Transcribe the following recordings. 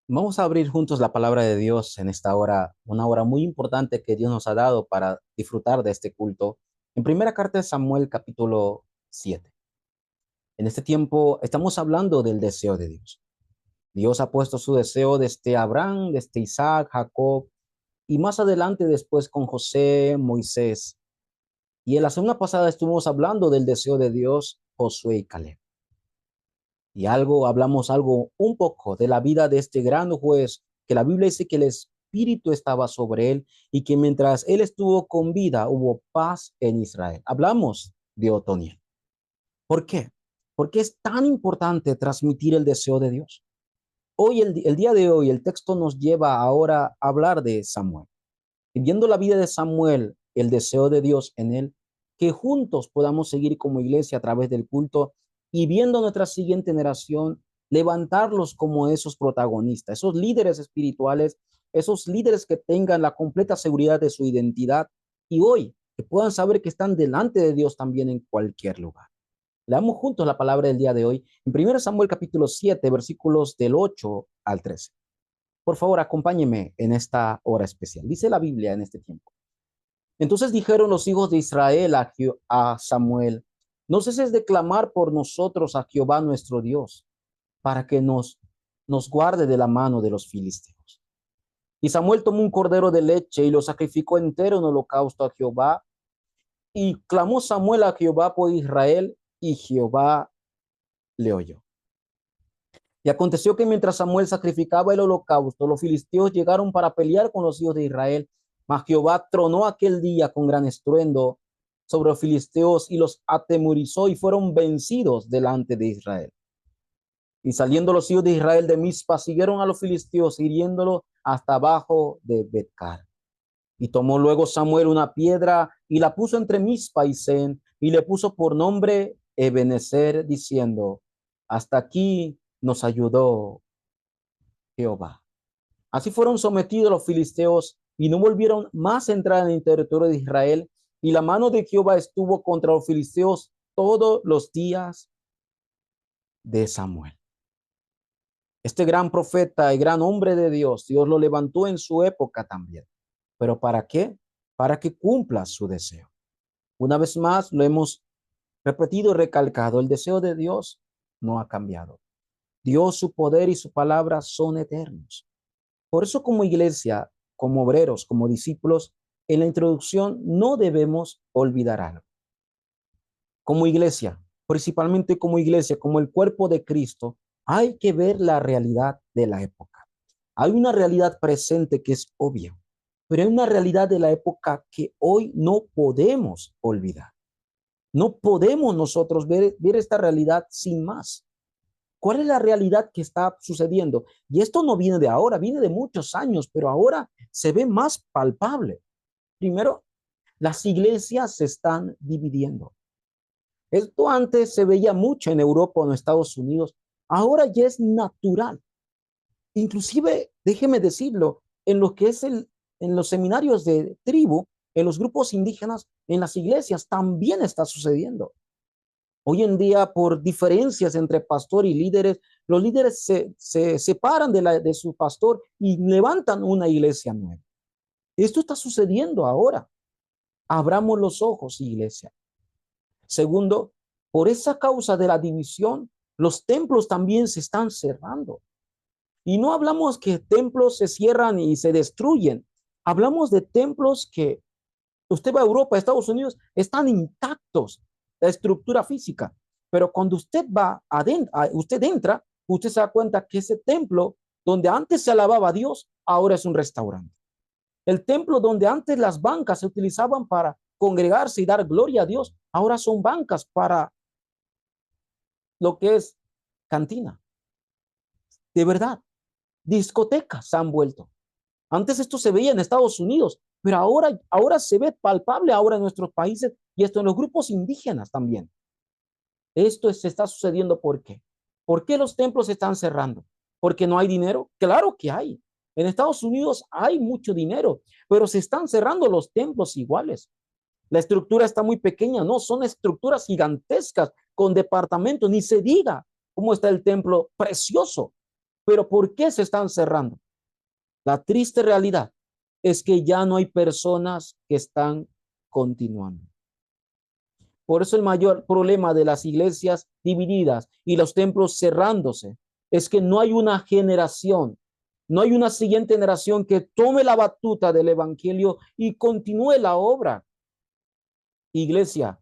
Vamos a abrir juntos la palabra de Dios en esta hora, una hora muy importante que Dios nos ha dado para disfrutar de este culto. En primera carta de Samuel, capítulo 7. En este tiempo estamos hablando del deseo de Dios. Dios ha puesto su deseo desde Abraham, desde Isaac, Jacob y más adelante después con José, Moisés. Y en la semana pasada estuvimos hablando del deseo de Dios, Josué y Caleb. Y hablamos algo un poco de la vida de este gran juez, que la Biblia dice que el Espíritu estaba sobre él y que mientras él estuvo con vida hubo paz en Israel. Hablamos de Otoniel. ¿Por qué? Porque es tan importante transmitir el deseo de Dios. Hoy, el día de hoy, el texto nos lleva ahora a hablar de Samuel. Y viendo la vida de Samuel, el deseo de Dios en él, que juntos podamos seguir como iglesia a través del culto y viendo nuestra siguiente generación, levantarlos como esos protagonistas, esos líderes espirituales, esos líderes que tengan la completa seguridad de su identidad y hoy que puedan saber que están delante de Dios también en cualquier lugar. Leamos juntos la palabra del día de hoy en 1 Samuel capítulo 7, versículos del 8 al 13. Por favor, acompáñeme en esta hora especial. Dice la Biblia en este tiempo. Entonces dijeron los hijos de Israel a Samuel, no ceses de clamar por nosotros a Jehová nuestro Dios, para que nos guarde de la mano de los filisteos. Y Samuel tomó un cordero de leche y lo sacrificó entero en holocausto a Jehová. Y clamó Samuel a Jehová por Israel, y Jehová le oyó. Y aconteció que mientras Samuel sacrificaba el holocausto, los filisteos llegaron para pelear con los hijos de Israel. Mas Jehová tronó aquel día con gran estruendo sobre los filisteos y los atemorizó y fueron vencidos delante de Israel. Y saliendo los hijos de Israel de Mizpa, siguieron a los filisteos, hiriéndolo hasta abajo de Betcar. Y tomó luego Samuel una piedra y la puso entre Mizpa y Sen, y le puso por nombre Ebenezer, diciendo, hasta aquí nos ayudó Jehová. Así fueron sometidos los filisteos y no volvieron más a entrar en el territorio de Israel. Y la mano de Jehová estuvo contra los filisteos todos los días de Samuel. Este gran profeta y gran hombre de Dios, Dios lo levantó en su época también. ¿Pero para qué? Para que cumpla su deseo. Una vez más lo hemos repetido y recalcado, el deseo de Dios no ha cambiado. Dios, su poder y su palabra son eternos. Por eso como iglesia, como obreros, como discípulos, en la introducción no debemos olvidar algo. Como iglesia, principalmente como iglesia, como el cuerpo de Cristo, hay que ver la realidad de la época. Hay una realidad presente que es obvia, pero hay una realidad de la época que hoy no podemos olvidar. No podemos nosotros ver esta realidad sin más. ¿Cuál es la realidad que está sucediendo? Y esto no viene de ahora, viene de muchos años, pero ahora se ve más palpable. Primero, las iglesias se están dividiendo. Esto antes se veía mucho en Europa o en Estados Unidos. Ahora ya es natural. Inclusive, déjeme decirlo, en lo que es en los seminarios de tribu, en los grupos indígenas, en las iglesias también está sucediendo. Hoy en día, por diferencias entre pastor y líderes, los líderes se separan de su pastor y levantan una iglesia nueva. Esto está sucediendo ahora. Abramos los ojos, iglesia. Segundo, por esa causa de la división, los templos también se están cerrando. Y no hablamos que templos se cierran y se destruyen. Hablamos de templos que usted va a Europa, a Estados Unidos, están intactos, la estructura física. Pero cuando usted va adentro, usted entra, usted se da cuenta que ese templo donde antes se alababa a Dios, ahora es un restaurante. El templo donde antes las bancas se utilizaban para congregarse y dar gloria a Dios, ahora son bancas para lo que es cantina. De verdad, discotecas se han vuelto. Antes esto se veía en Estados Unidos, pero ahora se ve palpable ahora en nuestros países y esto en los grupos indígenas también. Esto se está sucediendo ¿por qué? ¿Por qué los templos se están cerrando? ¿Porque no hay dinero? Claro que hay. En Estados Unidos hay mucho dinero, pero se están cerrando los templos iguales. La estructura está muy pequeña, no, son estructuras gigantescas con departamentos, ni se diga cómo está el templo precioso. Pero ¿por qué se están cerrando? La triste realidad es que ya no hay personas que están continuando. Por eso el mayor problema de las iglesias divididas y los templos cerrándose es que no hay una generación, no hay una siguiente generación que tome la batuta del evangelio y continúe la obra. Iglesia,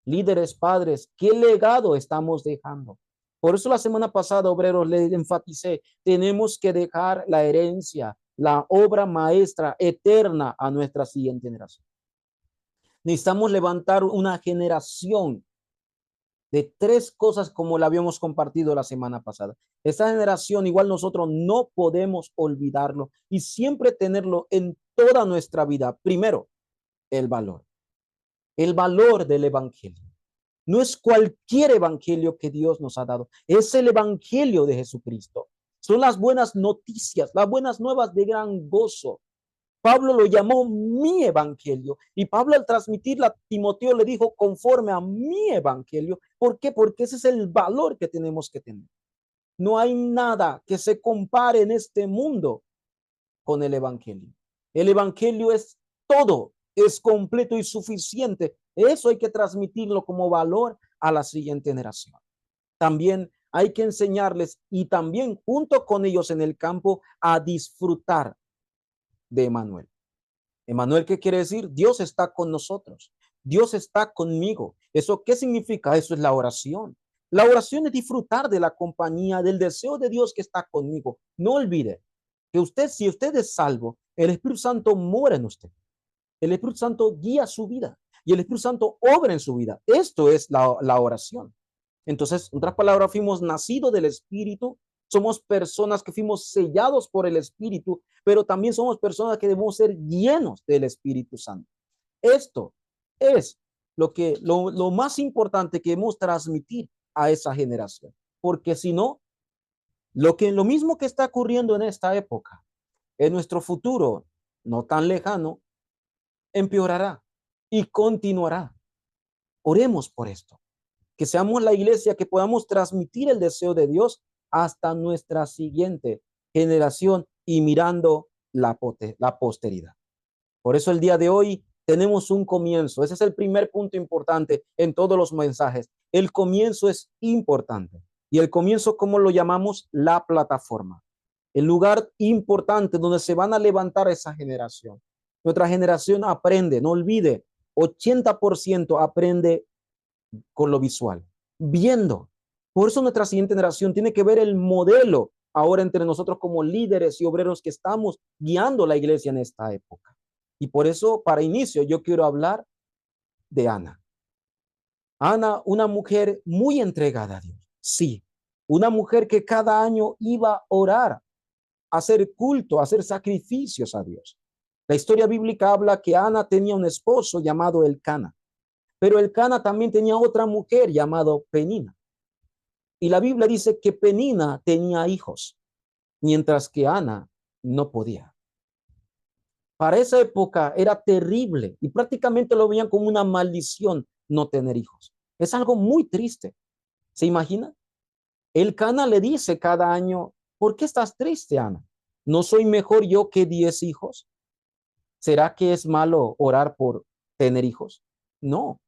líderes, padres, ¿qué legado estamos dejando? Por eso la semana pasada, obreros, le enfaticé, tenemos que dejar la herencia, la obra maestra eterna a nuestra siguiente generación. Necesitamos levantar una generación de tres cosas como la habíamos compartido la semana pasada. Esta generación, igual nosotros no podemos olvidarlo y siempre tenerlo en toda nuestra vida. Primero, el valor del evangelio. No es cualquier evangelio que Dios nos ha dado, es el evangelio de Jesucristo. Son las buenas noticias, las buenas nuevas de gran gozo. Pablo lo llamó mi evangelio y Pablo al transmitirla a Timoteo le dijo conforme a mi evangelio. ¿Por qué? Porque ese es el valor que tenemos que tener. No hay nada que se compare en este mundo con el evangelio. El evangelio es todo, es completo y suficiente. Eso hay que transmitirlo como valor a la siguiente generación. También hay que enseñarles y también junto con ellos en el campo a disfrutar de Emmanuel. Emmanuel, ¿qué quiere decir? Dios está con nosotros. Dios está conmigo. ¿Eso qué significa? Eso es la oración. La oración es disfrutar de la compañía, del deseo de Dios que está conmigo. No olvide que usted, si usted es salvo, el Espíritu Santo mora en usted. El Espíritu Santo guía su vida y el Espíritu Santo obra en su vida. Esto es la oración. Entonces, en otras palabras, fuimos nacidos del Espíritu, somos personas que fuimos sellados por el Espíritu, pero también somos personas que debemos ser llenos del Espíritu Santo. Esto es lo más importante que debemos transmitir a esa generación, porque si no, lo mismo que está ocurriendo en esta época, en nuestro futuro no tan lejano, empeorará y continuará. Oremos por esto, que seamos la iglesia que podamos transmitir el deseo de Dios hasta nuestra siguiente generación y mirando la posteridad. Por eso el día de hoy tenemos un comienzo. Ese es el primer punto importante en todos los mensajes. El comienzo es importante. Y el comienzo, ¿cómo lo llamamos? La plataforma. El lugar importante donde se van a levantar esa generación. Nuestra generación aprende, no olvide, 80% aprende con lo visual, viendo. Por eso nuestra siguiente generación tiene que ver el modelo ahora entre nosotros como líderes y obreros que estamos guiando la iglesia en esta época. Y por eso, para inicio, yo quiero hablar de Ana. Ana, una mujer muy entregada a Dios. Sí, una mujer que cada año iba a orar, a hacer culto, a hacer sacrificios a Dios. La historia bíblica habla que Ana tenía un esposo llamado Elcana, pero Elcana también tenía otra mujer llamada Penina. Y la Biblia dice que Penina tenía hijos, mientras que Ana no podía. Para esa época era terrible y prácticamente lo veían como una maldición no tener hijos. Es algo muy triste. ¿Se imagina? El Cana le dice cada año, ¿por qué estás triste, Ana? ¿No soy mejor yo que 10 hijos? ¿Será que es malo orar por tener hijos? No.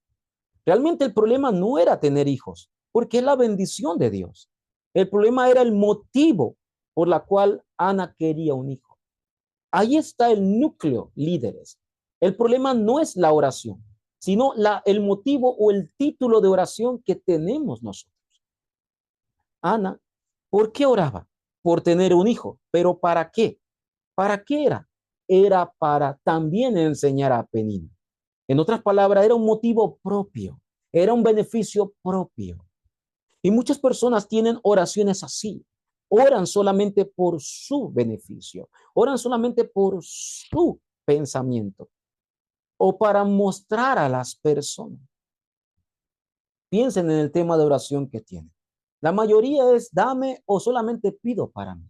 Realmente el problema no era tener hijos, porque es la bendición de Dios. El problema era el motivo por la cual Ana quería un hijo. Ahí está el núcleo, líderes. El problema no es la oración, sino el motivo o el título de oración que tenemos nosotros. Ana, ¿por qué oraba? Por tener un hijo. ¿Pero para qué? ¿Para qué era? Era para también enseñar a Penina. En otras palabras, era un motivo propio, era un beneficio propio. Y muchas personas tienen oraciones así. Oran solamente por su beneficio, oran solamente por su pensamiento o para mostrar a las personas. Piensen en el tema de oración que tienen. La mayoría es dame o solamente pido para mí.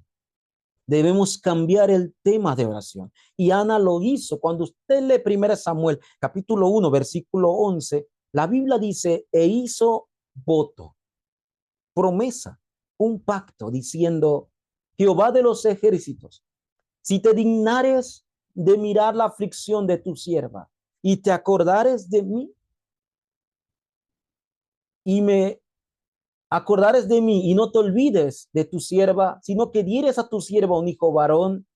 Debemos cambiar el tema de oración. Y Ana lo hizo. Cuando usted lee 1 Samuel, capítulo 1, versículo 11, la Biblia dice, e hizo voto, promesa, un pacto, diciendo, Jehová de los ejércitos, si te dignares de mirar la aflicción de tu sierva y te acordares de mí y me acordares de mí y no te olvides de tu sierva, sino que dieres a tu sierva un hijo varón,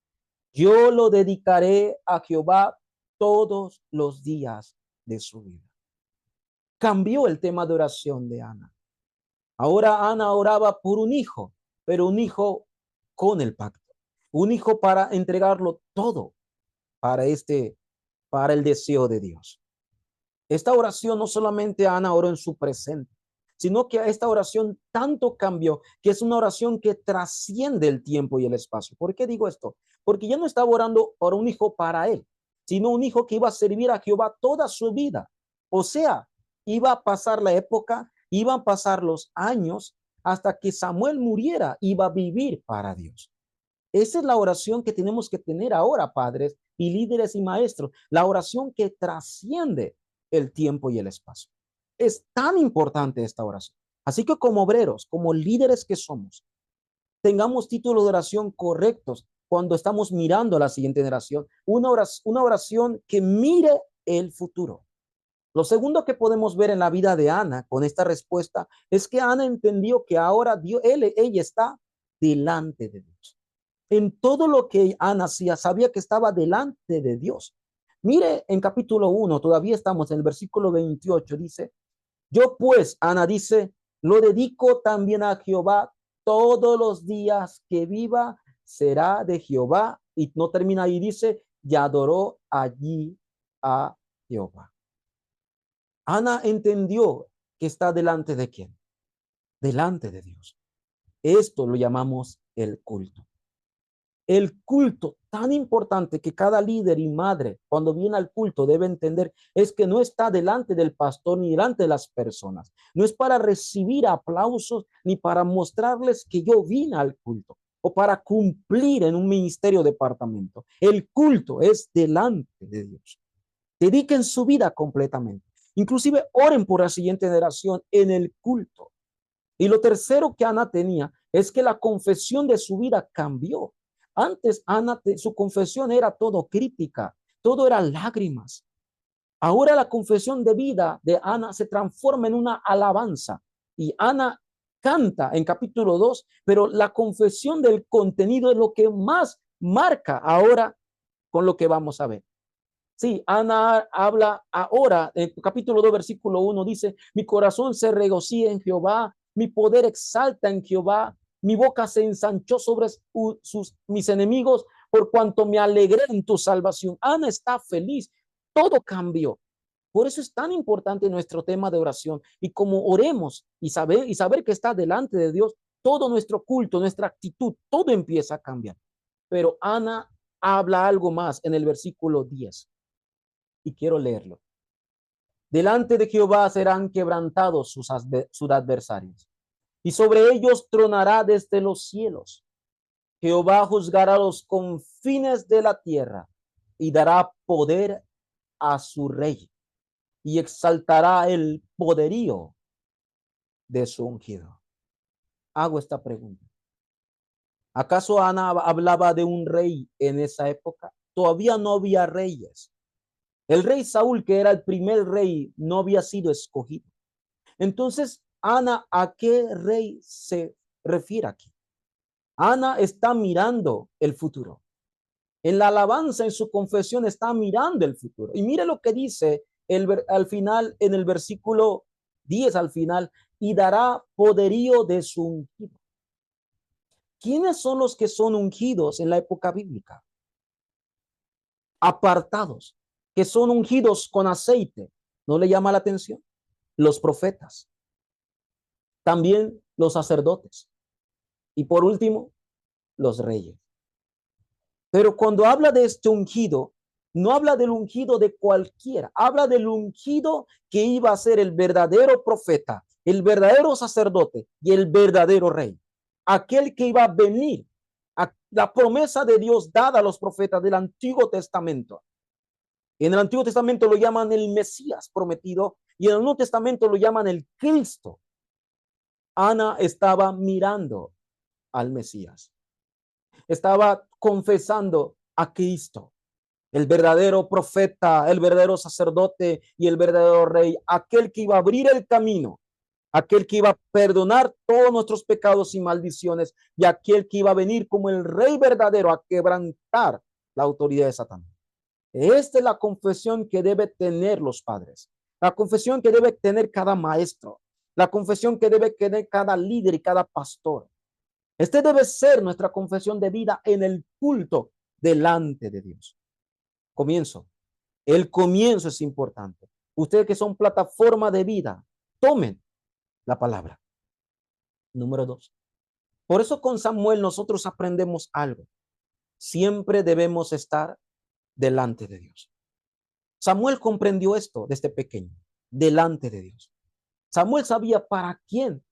yo lo dedicaré a Jehová todos los días de su vida. Cambió el tema de oración de Ana. Ahora Ana oraba por un hijo, pero un hijo con el pacto, un hijo para entregarlo todo para el deseo de Dios. Esta oración no solamente Ana oró en su presente, sino que esta oración tanto cambió que es una oración que trasciende el tiempo y el espacio. ¿Por qué digo esto? Porque ya no estaba orando por un hijo para él, sino un hijo que iba a servir a Jehová toda su vida. O sea, iba a pasar la época, iban a pasar los años hasta que Samuel muriera, iba a vivir para Dios. Esa es la oración que tenemos que tener ahora, padres y líderes y maestros, la oración que trasciende el tiempo y el espacio. Es tan importante esta oración. Así que como obreros, como líderes que somos, tengamos títulos de oración correctos cuando estamos mirando a la siguiente generación. Una oración que mire el futuro. Lo segundo que podemos ver en la vida de Ana con esta respuesta es que Ana entendió que ahora ella está delante de Dios. En todo lo que Ana hacía, sabía que estaba delante de Dios. Mire, en capítulo 1, todavía estamos en el versículo 28, dice, yo pues, Ana dice, lo dedico también a Jehová, todos los días que viva será de Jehová. Y no termina ahí, dice, y adoró allí a Jehová. Ana entendió que está delante de quién, delante de Dios. Esto lo llamamos el culto. El culto tan importante que cada líder y madre cuando viene al culto debe entender es que no está delante del pastor ni delante de las personas. No es para recibir aplausos ni para mostrarles que yo vine al culto o para cumplir en un ministerio departamento. El culto es delante de Dios. Dediquen su vida completamente. Inclusive oren por la siguiente generación en el culto. Y lo tercero que Ana tenía es que la confesión de su vida cambió. Antes Ana, su confesión era todo crítica, todo era lágrimas. Ahora la confesión de vida de Ana se transforma en una alabanza. Y Ana canta en capítulo 2, pero la confesión del contenido es lo que más marca ahora con lo que vamos a ver. Sí, Ana habla ahora, en capítulo 2, versículo 1, dice, mi corazón se regocija en Jehová, mi poder exalta en Jehová, mi boca se ensanchó sobre mis enemigos, por cuanto me alegré en tu salvación. Ana está feliz, todo cambió. Por eso es tan importante nuestro tema de oración. Y como oremos y saber que está delante de Dios, todo nuestro culto, nuestra actitud, todo empieza a cambiar. Pero Ana habla algo más en el versículo 10 y quiero leerlo. Delante de Jehová serán quebrantados sus adversarios, y sobre ellos tronará desde los cielos. Jehová juzgará los confines de la tierra y dará poder a su rey y exaltará el poderío de su ungido. Hago esta pregunta. ¿Acaso Ana hablaba de un rey en esa época? Todavía no había reyes. El rey Saúl, que era el primer rey, no había sido escogido. Entonces, Ana, ¿a qué rey se refiere aquí? Ana está mirando el futuro. En la alabanza, en su confesión, está mirando el futuro. Y mire lo que dice al final, en el versículo 10 al final, y dará poderío de su ungido. ¿Quiénes son los que son ungidos en la época bíblica? Apartados, que son ungidos con aceite. ¿No le llama la atención? Los profetas, también los sacerdotes y por último, los reyes. Pero cuando habla de este ungido, no habla del ungido de cualquiera, habla del ungido que iba a ser el verdadero profeta, el verdadero sacerdote y el verdadero rey, aquel que iba a venir, a la promesa de Dios dada a los profetas del Antiguo Testamento. En el Antiguo Testamento lo llaman el Mesías prometido y en el Nuevo Testamento lo llaman el Cristo. Ana estaba mirando al Mesías. estaba confesando a Cristo, el verdadero profeta, el verdadero sacerdote y el verdadero rey, aquel que iba a abrir el camino, aquel que iba a perdonar todos nuestros pecados y maldiciones, y aquel que iba a venir como el rey verdadero a quebrantar la autoridad de Satán. Esta es la confesión que debe tener los padres, la confesión que debe tener cada maestro, la confesión que debe tener cada líder y cada pastor. Este debe ser nuestra confesión de vida en el culto delante de Dios. Comienzo. El comienzo es importante. Ustedes que son plataforma de vida, tomen la palabra. Número 2. Por eso con Samuel nosotros aprendemos algo. Siempre debemos estar delante de Dios. Samuel comprendió esto desde pequeño, delante de Dios. Samuel sabía para quién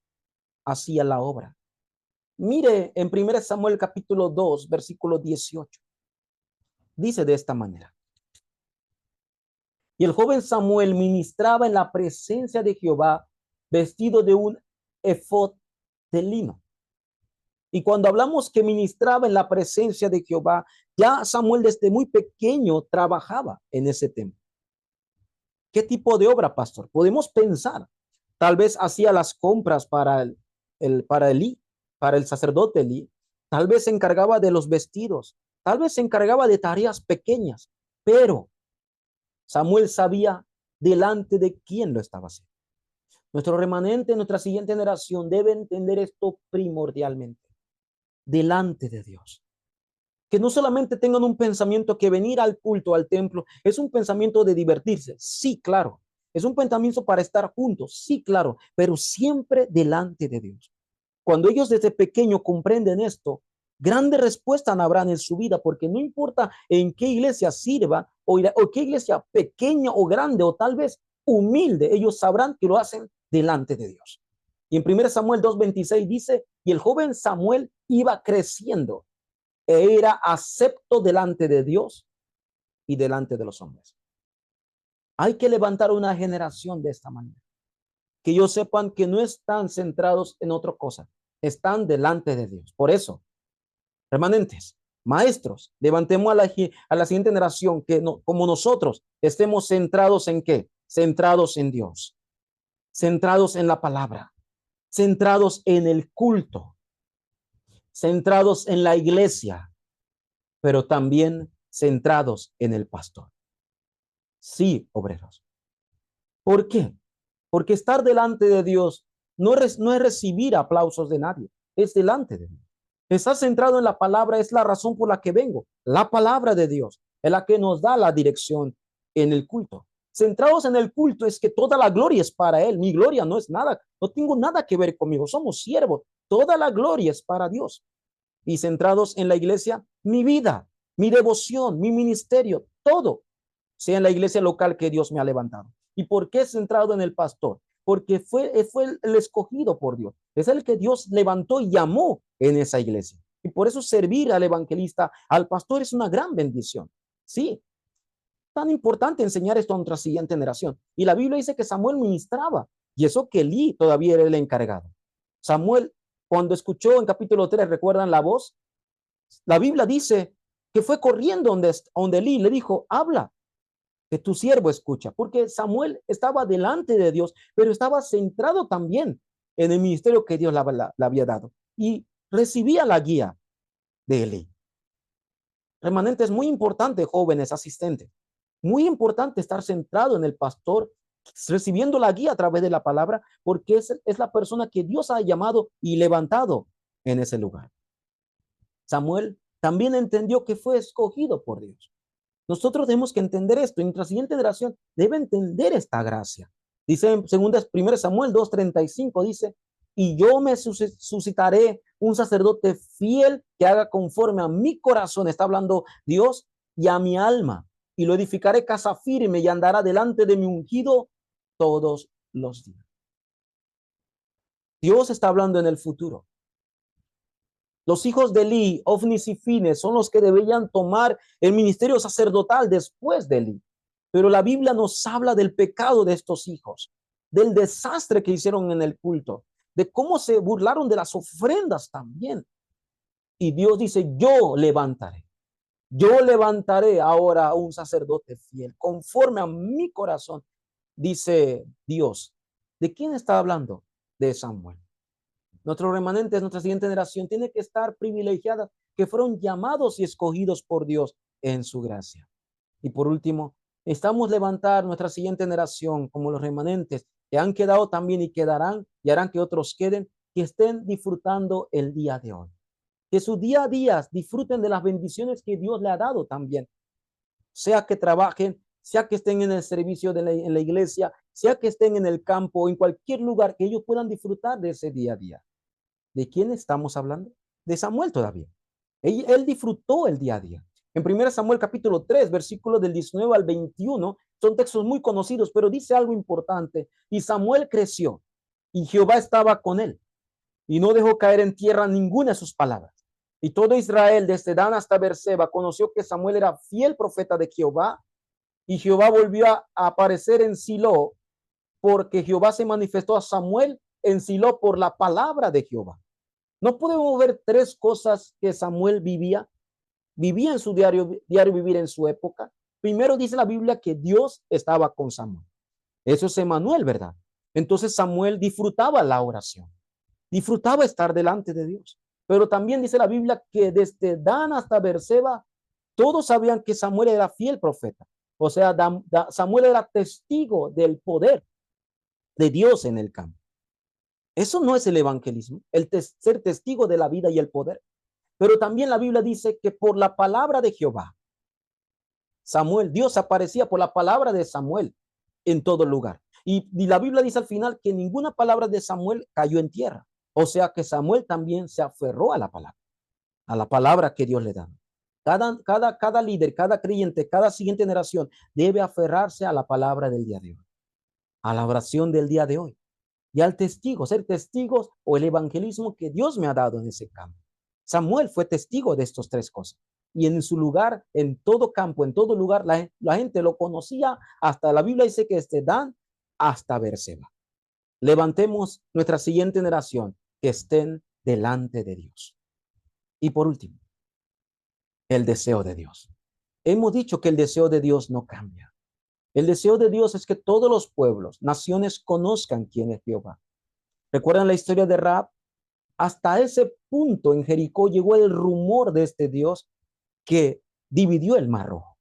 hacía la obra. Mire en 1 Samuel capítulo 2, versículo 18. Dice de esta manera. Y el joven Samuel ministraba en la presencia de Jehová vestido de un efod de lino. Y cuando hablamos que ministraba en la presencia de Jehová, ya Samuel desde muy pequeño trabajaba en ese templo. ¿Qué tipo de obra, pastor? Podemos pensar. Tal vez hacía las compras para el sacerdote Elí. Tal vez se encargaba de los vestidos. Tal vez se encargaba de tareas pequeñas. Pero Samuel sabía delante de quién lo estaba haciendo. Nuestro remanente, nuestra siguiente generación debe entender esto primordialmente. Delante de Dios. Que no solamente tengan un pensamiento que venir al culto, al templo, es un pensamiento de divertirse. Sí, claro. Es un pensamiento para estar juntos. Sí, claro. Pero siempre delante de Dios. Cuando ellos desde pequeño comprenden esto, grandes respuestas habrán en su vida, porque no importa en qué iglesia sirva o qué iglesia pequeña o grande o tal vez humilde, ellos sabrán que lo hacen delante de Dios. Y en 1 Samuel 2:26 dice, y el joven Samuel iba creciendo e era acepto delante de Dios y delante de los hombres. Hay que levantar una generación de esta manera, que ellos sepan que no están centrados en otra cosa, están delante de Dios. Por eso, remanentes, maestros, levantemos a la siguiente generación que no, como nosotros estemos centrados en qué, centrados en Dios, centrados en la palabra, centrados en el culto, centrados en la iglesia, pero también centrados en el pastor. Sí, obreros. ¿Por qué? Porque estar delante de Dios no es recibir aplausos de nadie, es delante de Dios. Estar centrado en la palabra es la razón por la que vengo. La palabra de Dios es la que nos da la dirección en el culto. Centrados en el culto es que toda la gloria es para Él. Mi gloria no es nada, no tengo nada que ver conmigo. Somos siervos. Toda la gloria es para Dios. Y centrados en la iglesia, mi vida, mi devoción, mi ministerio, todo sea en la iglesia local que Dios me ha levantado. ¿Y por qué centrado en el pastor? Porque fue el escogido por Dios. Es el que Dios levantó y llamó en esa iglesia. Y por eso servir al evangelista, al pastor es una gran bendición. Sí, tan importante enseñar esto a nuestra siguiente generación. Y la Biblia dice que Samuel ministraba. Y eso que Elí todavía era el encargado. Samuel, cuando escuchó en capítulo 3, ¿recuerdan la voz? La Biblia dice que fue corriendo donde Elí le dijo, habla, que tu siervo escucha, porque Samuel estaba delante de Dios, pero estaba centrado también en el ministerio que Dios le había dado y recibía la guía de Elí. Remanente, es muy importante, jóvenes asistentes, muy importante estar centrado en el pastor, recibiendo la guía a través de la palabra, porque es la persona que Dios ha llamado y levantado en ese lugar. Samuel también entendió que fue escogido por Dios. Nosotros tenemos que entender esto. Y nuestra siguiente generación debe entender esta gracia. Dice en 1 Samuel 2:35, dice, y yo me suscitaré un sacerdote fiel que haga conforme a mi corazón, está hablando Dios, y a mi alma, y lo edificaré casa firme y andará delante de mi ungido todos los días. Dios está hablando en el futuro. Los hijos de Elí, Ofnis y Fines, son los que deberían tomar el ministerio sacerdotal después de Elí. Pero la Biblia nos habla del pecado de estos hijos, del desastre que hicieron en el culto, de cómo se burlaron de las ofrendas también. Y Dios dice, yo levantaré ahora a un sacerdote fiel, conforme a mi corazón, dice Dios. ¿De quién está hablando? De Samuel. Nuestros remanentes, nuestra siguiente generación, tiene que estar privilegiada, que fueron llamados y escogidos por Dios en su gracia. Y por último, estamos levantar nuestra siguiente generación como los remanentes que han quedado también y quedarán y harán que otros queden, que estén disfrutando el día de hoy. Que su día a día disfruten de las bendiciones que Dios le ha dado también, sea que trabajen, sea que estén en el servicio en la iglesia, sea que estén en el campo o en cualquier lugar, que ellos puedan disfrutar de ese día a día. ¿De quién estamos hablando? De Samuel todavía. Él disfrutó el día a día. En 1 Samuel capítulo 3, versículos del 19 al 21, son textos muy conocidos, pero dice algo importante. Y Samuel creció y Jehová estaba con él y no dejó caer en tierra ninguna de sus palabras. Y todo Israel, desde Dan hasta Beerseba, conoció que Samuel era fiel profeta de Jehová, y Jehová volvió a aparecer en Silo, porque Jehová se manifestó a Samuel en Silo por la palabra de Jehová. No podemos ver tres cosas que Samuel vivía en su diario vivir en su época. Primero dice la Biblia que Dios estaba con Samuel. Eso es Emmanuel, ¿verdad? Entonces Samuel disfrutaba la oración, disfrutaba estar delante de Dios. Pero también dice la Biblia que desde Dan hasta Beerseba, todos sabían que Samuel era fiel profeta. O sea, Samuel era testigo del poder de Dios en el campo. Eso no es el evangelismo, ser testigo de la vida y el poder. Pero también la Biblia dice que por la palabra de Jehová, Dios aparecía por la palabra de Samuel en todo lugar. Y la Biblia dice al final que ninguna palabra de Samuel cayó en tierra. O sea que Samuel también se aferró a la palabra que Dios le da. Cada líder, cada creyente, cada siguiente generación debe aferrarse a la palabra del día de hoy, a la oración del día de hoy y al testigo, ser testigos o el evangelismo que Dios me ha dado en ese campo. Samuel fue testigo de estas tres cosas. Y en su lugar, en todo campo, en todo lugar, la gente lo conocía. Hasta la Biblia dice que desde Dan hasta Beerseba. Levantemos nuestra siguiente generación, que estén delante de Dios. Y por último, el deseo de Dios. Hemos dicho que el deseo de Dios no cambia. El deseo de Dios es que todos los pueblos, naciones conozcan quién es Jehová. ¿Recuerdan la historia de Rahab? Hasta ese punto en Jericó llegó el rumor de este Dios que dividió el Mar Rojo.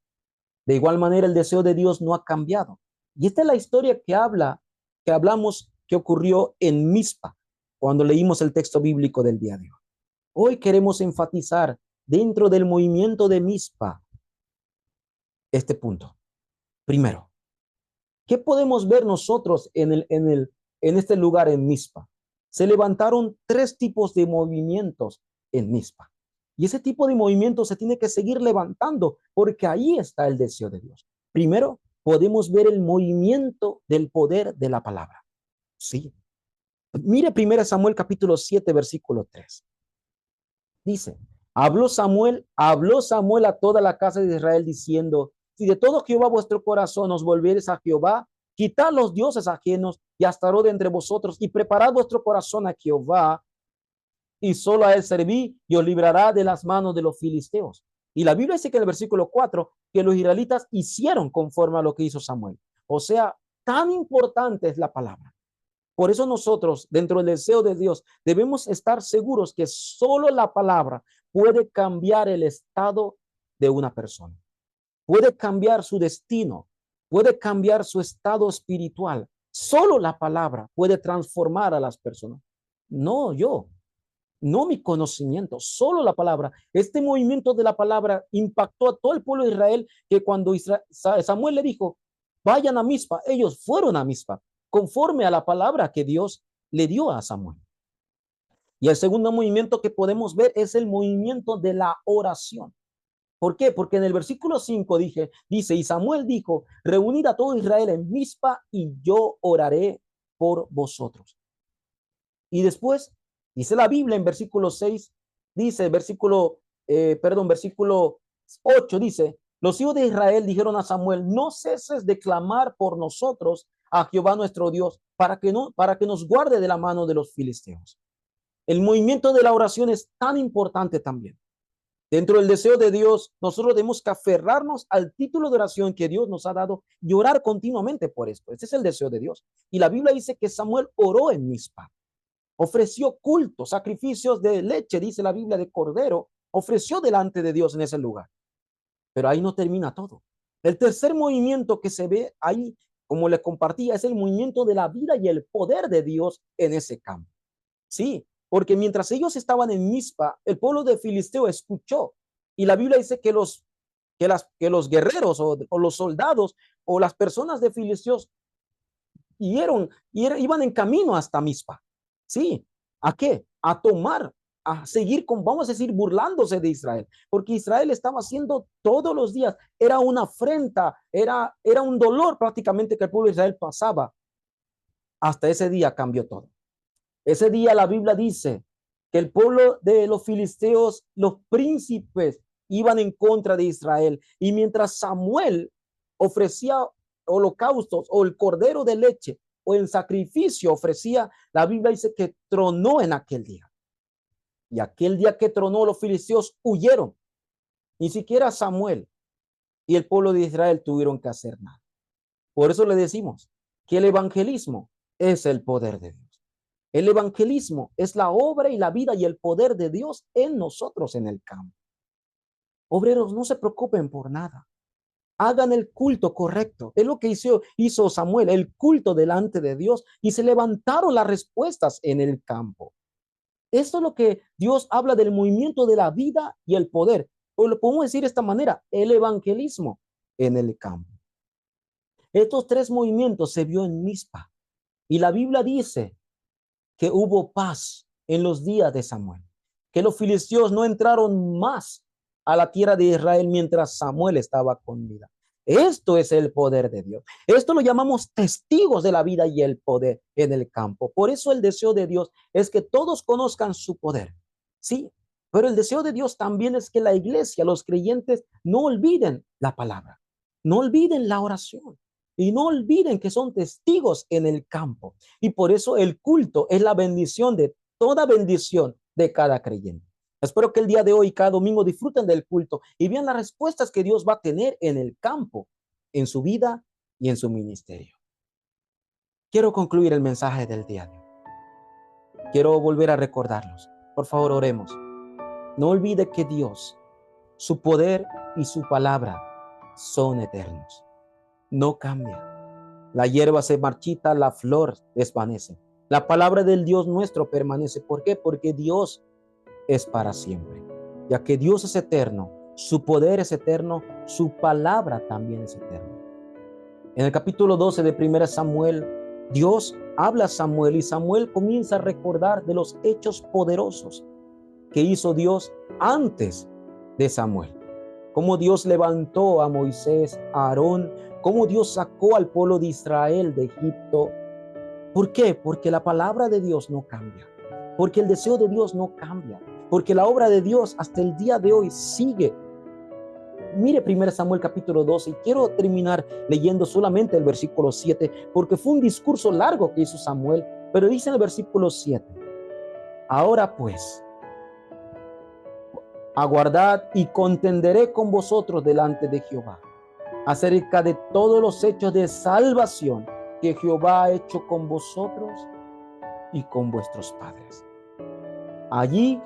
De igual manera, el deseo de Dios no ha cambiado. Y esta es la historia que hablamos, que ocurrió en Mizpa, cuando leímos el texto bíblico del día de hoy. Hoy queremos enfatizar dentro del movimiento de Mizpa este punto. Primero, ¿qué podemos ver nosotros en este lugar en Mizpa? Se levantaron tres tipos de movimientos en Mizpa. Y ese tipo de movimiento se tiene que seguir levantando porque ahí está el deseo de Dios. Primero, podemos ver el movimiento del poder de la palabra. Sí. Mire 1 Samuel capítulo 7, versículo 3. Dice, habló Samuel a toda la casa de Israel diciendo, si de todo Jehová vuestro corazón os volviereis a Jehová, quitad los dioses ajenos y astaró de entre vosotros y preparad vuestro corazón a Jehová y solo a él serví y os librará de las manos de los filisteos. Y la Biblia dice que en el versículo 4 que los israelitas hicieron conforme a lo que hizo Samuel. O sea, tan importante es la palabra. Por eso nosotros, dentro del deseo de Dios, debemos estar seguros que solo la palabra puede cambiar el estado de una persona. Puede cambiar su destino, puede cambiar su estado espiritual. Solo la palabra puede transformar a las personas. No yo, no mi conocimiento, solo la palabra. Este movimiento de la palabra impactó a todo el pueblo de Israel, que cuando Samuel le dijo, vayan a Mizpa, ellos fueron a Mizpa, conforme a la palabra que Dios le dio a Samuel. Y el segundo movimiento que podemos ver es el movimiento de la oración. ¿Por qué? Porque en el versículo 5 dice, y Samuel dijo, reunid a todo Israel en Mizpa y yo oraré por vosotros. Y después dice la Biblia en versículo 6, dice, versículo 8 dice, los hijos de Israel dijeron a Samuel, no ceses de clamar por nosotros a Jehová nuestro Dios para que nos guarde de la mano de los filisteos. El movimiento de la oración es tan importante también. Dentro del deseo de Dios, nosotros tenemos que aferrarnos al título de oración que Dios nos ha dado y orar continuamente por esto. Ese es el deseo de Dios. Y la Biblia dice que Samuel oró en Mizpa, ofreció culto, sacrificios de leche, dice la Biblia, de cordero, ofreció delante de Dios en ese lugar. Pero ahí no termina todo. El tercer movimiento que se ve ahí, como les compartía, es el movimiento de la vida y el poder de Dios en ese campo. Sí, porque mientras ellos estaban en Mizpa, el pueblo de Filisteo escuchó. Y la Biblia dice que los guerreros o los soldados o las personas de Filisteos iban en camino hasta Mizpa. Sí, ¿a qué? A tomar, a seguir con, vamos a decir, burlándose de Israel, porque Israel estaba haciendo todos los días, era una afrenta, era un dolor prácticamente que el pueblo de Israel pasaba. Hasta ese día cambió todo. Ese día la Biblia dice que el pueblo de los filisteos, los príncipes, iban en contra de Israel. Y mientras Samuel ofrecía holocaustos o el cordero de leche o el sacrificio ofrecía, la Biblia dice que tronó en aquel día. Y aquel día que tronó, los filisteos huyeron. Ni siquiera Samuel y el pueblo de Israel tuvieron que hacer nada. Por eso le decimos que el evangelismo es el poder de Dios. El evangelismo es la obra y la vida y el poder de Dios en nosotros en el campo. Obreros, no se preocupen por nada. Hagan el culto correcto. Es lo que hizo Samuel, el culto delante de Dios, y se levantaron las respuestas en el campo. Esto es lo que Dios habla del movimiento de la vida y el poder. O lo podemos decir de esta manera, el evangelismo en el campo. Estos tres movimientos se vio en Mizpa. Y la Biblia dice que hubo paz en los días de Samuel, que los filisteos no entraron más a la tierra de Israel mientras Samuel estaba con vida. Esto es el poder de Dios. Esto lo llamamos testigos de la vida y el poder en el campo. Por eso el deseo de Dios es que todos conozcan su poder. Sí, pero el deseo de Dios también es que la iglesia, los creyentes, no olviden la palabra, no olviden la oración. Y no olviden que son testigos en el campo. Y por eso el culto es la bendición de toda bendición de cada creyente. Espero que el día de hoy, cada domingo, disfruten del culto y vean las respuestas que Dios va a tener en el campo, en su vida y en su ministerio. Quiero concluir el mensaje del día de hoy. Quiero volver a recordarlos. Por favor, oremos. No olvide que Dios, su poder y su palabra son eternos. No cambia. La hierba se marchita, la flor desvanece. La palabra del Dios nuestro permanece. ¿Por qué? Porque Dios es para siempre. Ya que Dios es eterno, su poder es eterno, su palabra también es eterna. En el capítulo 12 de 1 Samuel, Dios habla a Samuel y Samuel comienza a recordar de los hechos poderosos que hizo Dios antes de Samuel. Cómo Dios levantó a Moisés, a Aarón, cómo Dios sacó al pueblo de Israel de Egipto. ¿Por qué? Porque la palabra de Dios no cambia, porque el deseo de Dios no cambia, porque la obra de Dios hasta el día de hoy sigue. Mire 1 Samuel capítulo 12 y quiero terminar leyendo solamente el versículo 7, porque fue un discurso largo que hizo Samuel, pero dice en el versículo 7, ahora pues, aguardad y contenderé con vosotros delante de Jehová acerca de todos los hechos de salvación que Jehová ha hecho con vosotros y con vuestros padres. Allí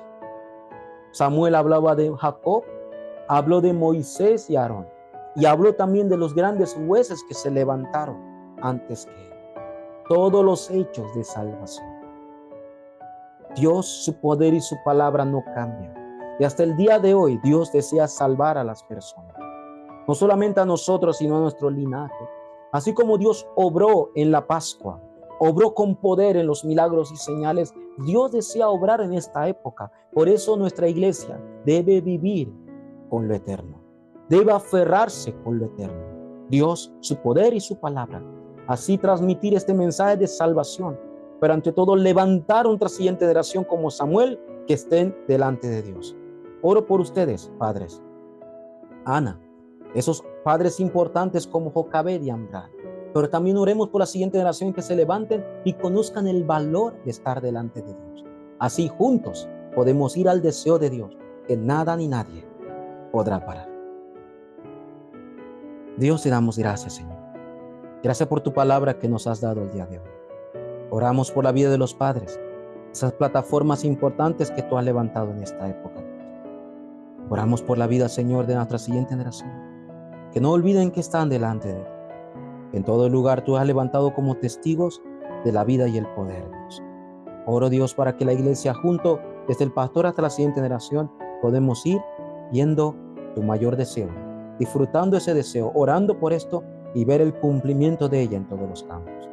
Samuel hablaba de Jacob, habló de Moisés y Aarón, y habló también de los grandes jueces que se levantaron antes que él. Todos los hechos de salvación. Dios, su poder y su palabra no cambian. Y hasta el día de hoy, Dios desea salvar a las personas. No solamente a nosotros, sino a nuestro linaje. Así como Dios obró en la Pascua, obró con poder en los milagros y señales, Dios desea obrar en esta época. Por eso nuestra iglesia debe vivir con lo eterno. Debe aferrarse con lo eterno. Dios, su poder y su palabra. Así transmitir este mensaje de salvación. Pero ante todo levantar otra siguiente generación como Samuel que estén delante de Dios. Oro por ustedes, padres. Ana, esos padres importantes como Jocabed y Amram. Pero también oremos por la siguiente generación que se levanten y conozcan el valor de estar delante de Dios. Así juntos podemos ir al deseo de Dios, que nada ni nadie podrá parar. Dios, te damos gracias, Señor. Gracias por tu palabra que nos has dado el día de hoy. Oramos por la vida de los padres, esas plataformas importantes que tú has levantado en esta época. Oramos por la vida, Señor, de nuestra siguiente generación, que no olviden que están delante de ti. En todo lugar tú has levantado como testigos de la vida y el poder, Dios. Oro, Dios, para que la iglesia junto, desde el pastor hasta la siguiente generación, podemos ir viendo tu mayor deseo, disfrutando ese deseo, orando por esto y ver el cumplimiento de ella en todos los campos.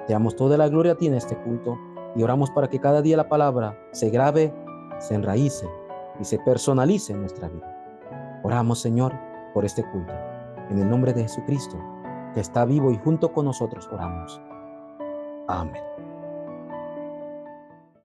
Te damos toda la gloria a ti en este culto y oramos para que cada día la palabra se grabe, se enraíce y se personalice en nuestra vida. Oramos, Señor, por este culto. En el nombre de Jesucristo, que está vivo y junto con nosotros oramos. Amén.